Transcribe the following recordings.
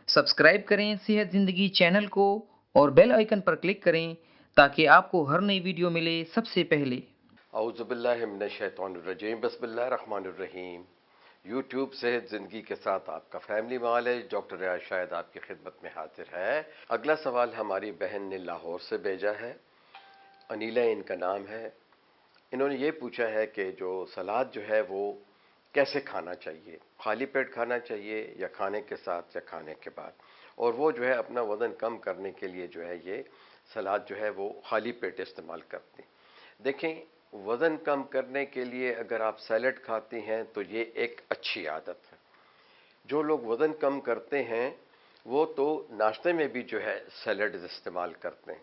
Subscribe करें सेहत ज़िंदगी चैनल को और बेल आइकन पर क्लिक करें ताकि आपको हर नई वीडियो मिले सबसे पहले। औज़ुबिल्लाहिमिनश्शैतानिर्रजीम बिस्मिल्लाहिर्रहमानिर्रहीम। यूट्यूब सेहत ज़िंदगी के साथ आपका फैमिली नॉलेज डॉक्टर रियाज शाहिद आपकी खिदमत में हाजिर है। अगला सवाल हमारी बहन ने लाहौर से भेजा है। अनीला इनका नाम है। इन्होंने ये पूछा है कि जो सलाद जो है वो कैसे खाना चाहिए, खाली पेट खाना चाहिए या खाने के साथ या खाने के बाद, और वो जो है अपना वज़न कम करने के लिए जो है ये सलाद जो है वो खाली पेट इस्तेमाल करती। देखें, वज़न कम करने के लिए अगर आप सैलड खाती हैं तो ये एक अच्छी आदत है। जो लोग वज़न कम करते हैं वो तो नाश्ते में भी जो है सैलड इस्तेमाल करते हैं।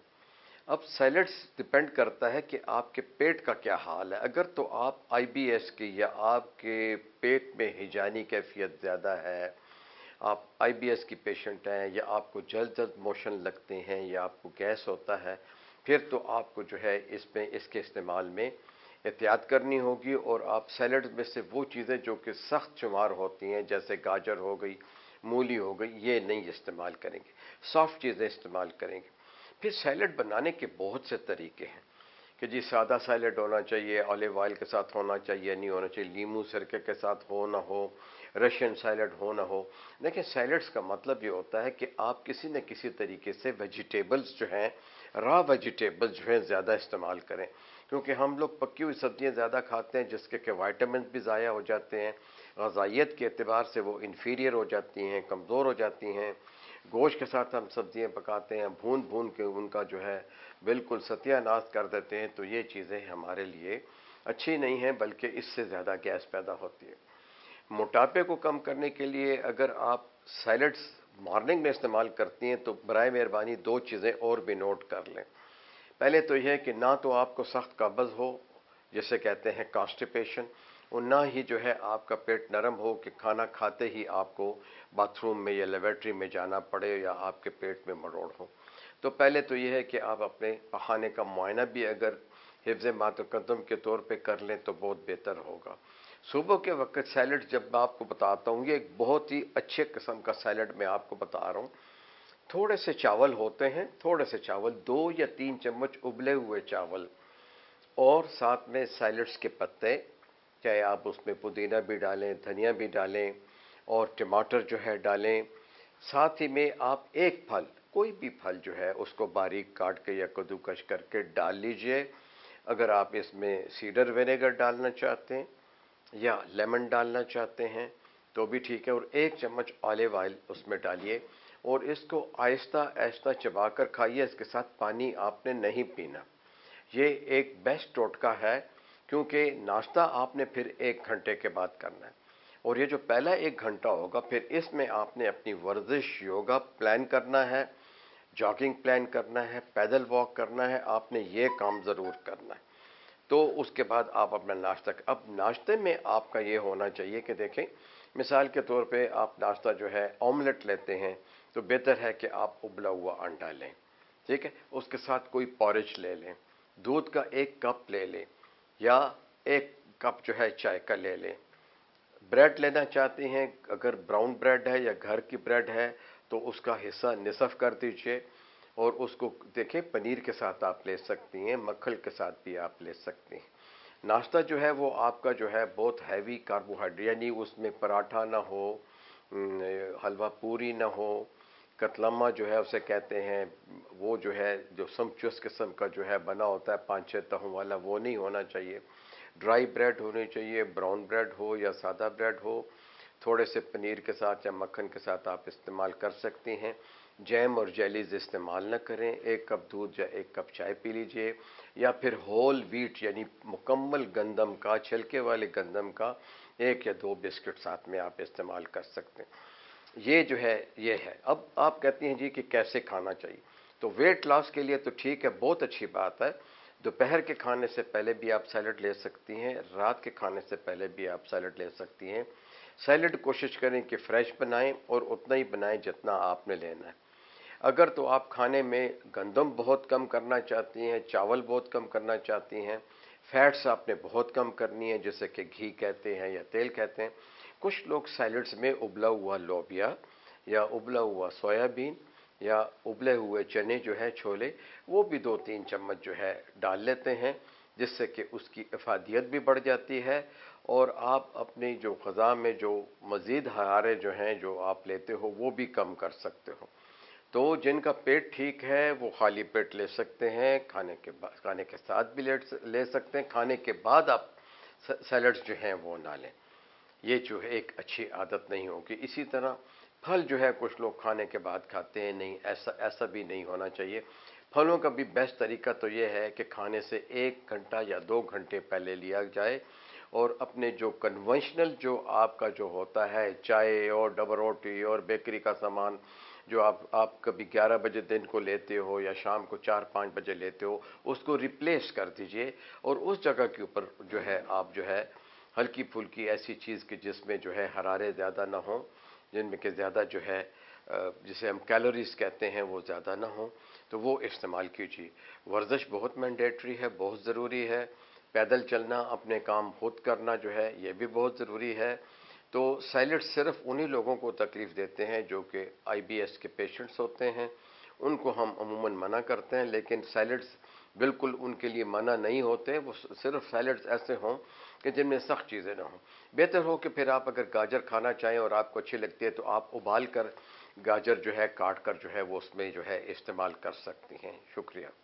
अब सैलड्स डिपेंड करता है कि आपके पेट का क्या हाल है। अगर तो आप आईबीएस की या आपके पेट में हिजानी कैफियत ज़्यादा है, आप आईबीएस की पेशेंट हैं, या आपको जल्द जल्द मोशन लगते हैं, या आपको गैस होता है, फिर तो आपको जो है इसमें इसके इस्तेमाल में एहतियात करनी होगी। और आप सैलड में से वो चीज़ें जो कि सख्त शुमार होती हैं, जैसे गाजर हो गई, मूली हो गई, ये नहीं इस्तेमाल करेंगे, सॉफ्ट चीज़ें इस्तेमाल करेंगे। फिर सैलड बनाने के बहुत से तरीके हैं कि जी सादा सैलड होना चाहिए, ऑलिव ऑयल के साथ होना चाहिए, नहीं होना चाहिए, नींबू सिरके के साथ हो ना हो, रशियन सैलड हो ना हो। देखिए, सैलड्स का मतलब ये होता है कि आप किसी न किसी तरीके से वेजिटेबल्स जो हैं, रॉ वेजिटेबल्स जो हैं ज़्यादा इस्तेमाल करें, क्योंकि हम लोग पकी हुई सब्जियां ज़्यादा खाते हैं जिसके कि वाइटामिन भी ज़ाया हो जाते हैं, ग़िज़ाइयत के एतबार से वो इन्फीरियर हो जाती हैं, कमज़ोर हो जाती हैं। गोश्त के साथ हम सब्जियां पकाते हैं, भून भून के उनका जो है बिल्कुल सत्यानाश कर देते हैं, तो ये चीज़ें हमारे लिए अच्छी नहीं हैं, बल्कि इससे ज़्यादा गैस पैदा होती है। मोटापे को कम करने के लिए अगर आप सैलड्स मॉर्निंग में इस्तेमाल करती हैं तो बराए मेहरबानी दो चीज़ें और भी नोट कर लें। पहले तो यह है कि ना तो आपको सख्त कब्ज़ हो, जिसे कहते हैं कॉन्स्टिपेशन, और ना ही जो है आपका पेट नरम हो कि खाना खाते ही आपको बाथरूम में या लेबोरेटरी में जाना पड़े या आपके पेट में मरोड़ हो। तो पहले तो यह है कि आप अपने पखाने का मुआयना भी अगर हिफ्ज़ मातकद्दम के तौर पे कर लें तो बहुत बेहतर होगा। सुबह के वक्त सैलड जब मैं आपको बताता हूँ, ये एक बहुत ही अच्छे किस्म का सैलड मैं आपको बता रहा हूँ। थोड़े से चावल होते हैं, थोड़े से चावल, 2 या 3 चम्मच उबले हुए चावल, और साथ में सैलड्स के पत्ते, चाहे आप उसमें पुदीना भी डालें, धनिया भी डालें, और टमाटर जो है डालें। साथ ही में आप एक फल, कोई भी फल जो है उसको बारीक काट के या कद्दूकस करके डाल लीजिए। अगर आप इसमें सीडर विनेगर डालना चाहते हैं या लेमन डालना चाहते हैं तो भी ठीक है, और 1 चम्मच ऑलिव ऑयल उसमें डालिए और इसको आहिस्ता आहिस्ता चबाकर खाइए। इसके साथ पानी आपने नहीं पीना। ये एक बेस्ट टोटका है, क्योंकि नाश्ता आपने फिर 1 घंटे के बाद करना है, और ये जो पहला 1 घंटा होगा फिर इसमें आपने अपनी वर्जिश, योगा प्लान करना है, जॉगिंग प्लान करना है, पैदल वॉक करना है, आपने ये काम ज़रूर करना है। तो उसके बाद आप अपना नाश्ता, अब नाश्ते में आपका ये होना चाहिए कि देखें, मिसाल के तौर पे आप नाश्ता जो है ऑमलेट लेते हैं तो बेहतर है कि आप उबला हुआ अंडा लें, ठीक है, उसके साथ कोई पॉरेज ले लें, दूध का 1 कप ले लें, या 1 कप जो है चाय का ले लें। ब्रेड लेना चाहते हैं, अगर ब्राउन ब्रेड है या घर की ब्रेड है तो उसका हिस्सा निसफ कर दीजिए, और उसको देखें पनीर के साथ आप ले सकती हैं, मक्खन के साथ भी आप ले सकती हैं। नाश्ता जो है वो आपका जो है बहुत हैवी कार्बोहाइड्रेट, यानी उसमें पराठा ना हो, हलवा पूरी ना हो, कतलम्मा जो है उसे कहते हैं, वो जो है जो सम्पचुअस किस्म का जो है बना होता है 5-6 तहों वाला, वो नहीं होना चाहिए। ड्राई ब्रेड होनी चाहिए, ब्राउन ब्रेड हो या सादा ब्रेड हो, थोड़े से पनीर के साथ या मक्खन के साथ आप इस्तेमाल कर सकती हैं। जैम और जेलीज इस्तेमाल न करें। 1 कप दूध या 1 कप चाय पी लीजिए, या फिर होल व्हीट यानी मुकम्मल गंदम का, छिलके वाले गंदम का 1 या 2 बिस्किट साथ में आप इस्तेमाल कर सकते हैं। ये जो है ये है। अब आप कहती हैं जी कि कैसे खाना चाहिए, तो वेट लॉस के लिए तो ठीक है, बहुत अच्छी बात है। दोपहर के खाने से पहले भी आप सैलड ले सकती हैं, रात के खाने से पहले भी आप सैलड ले सकती हैं। सैलड कोशिश करें कि फ्रेश बनाएं और उतना ही बनाएं जितना आपने लेना है। अगर तो आप खाने में गंदम बहुत कम करना चाहती हैं, चावल बहुत कम करना चाहती हैं, फैट्स आपने बहुत कम करनी है, जैसे कि घी कहते हैं या तेल कहते हैं। कुछ लोग सैलड्स में उबला हुआ लोबिया یا ابلا ہوا سویابین یا ابلے ہوئے چنے جو ہے چھولے، وہ بھی 2-3 چمچ جو ہے ڈال لیتے ہیں، جس سے کہ اس کی افادیت بھی بڑھ جاتی ہے اور آپ اپنی جو غذا میں جو مزید حرارے جو ہیں جو آپ لیتے ہو وہ بھی کم کر سکتے ہو۔ تو جن کا پیٹ ٹھیک ہے وہ خالی پیٹ لے سکتے ہیں، کھانے کے ساتھ بھی لے سکتے ہیں، کھانے کے بعد آپ سیلڈز جو ہیں وہ نہ لیں، یہ جو ہے ایک اچھی عادت نہیں ہوگی۔ اسی طرح پھل جو ہے کچھ لوگ کھانے کے بعد کھاتے ہیں، نہیں، ایسا بھی نہیں ہونا چاہیے۔ پھلوں کا بھی بیسٹ طریقہ تو یہ ہے کہ کھانے سے 1 گھنٹہ یا 2 گھنٹے پہلے لیا جائے اور اپنے جو کنونشنل جو آپ کا جو ہوتا ہے چائے اور ڈبل روٹی اور بیکری کا سامان جو آپ کبھی 11 بجے دن کو لیتے ہو یا شام کو 4-5 بجے لیتے ہو، اس کو ریپلیس کر دیجئے اور اس جگہ کے اوپر جو ہے آپ جو ہے ہلکی پھلکی ایسی چیز کہ جس میں جو ہے حرارے زیادہ نہ ہوں، جن میں کہ زیادہ جو ہے جسے ہم کیلوریز کہتے ہیں وہ زیادہ نہ ہوں، تو وہ استعمال کیجیے۔ ورزش بہت مینڈیٹری ہے، بہت ضروری ہے۔ پیدل چلنا، اپنے کام خود کرنا جو ہے یہ بھی بہت ضروری ہے۔ تو سیلڈ صرف انہی لوگوں کو تکلیف دیتے ہیں جو کہ IBS کے پیشنٹس ہوتے ہیں، ان کو ہم عموماً منع کرتے ہیں، لیکن سیلڈز بالکل ان کے لیے منع نہیں ہوتے، وہ صرف سیلڈز ایسے ہوں کہ جن میں سخت چیزیں نہ ہوں۔ بہتر ہو کہ پھر آپ اگر گاجر کھانا چاہیں اور آپ کو اچھی لگتی ہے تو آپ ابال کر گاجر جو ہے کاٹ کر جو ہے وہ اس میں جو ہے استعمال کر سکتی ہیں۔ شکریہ۔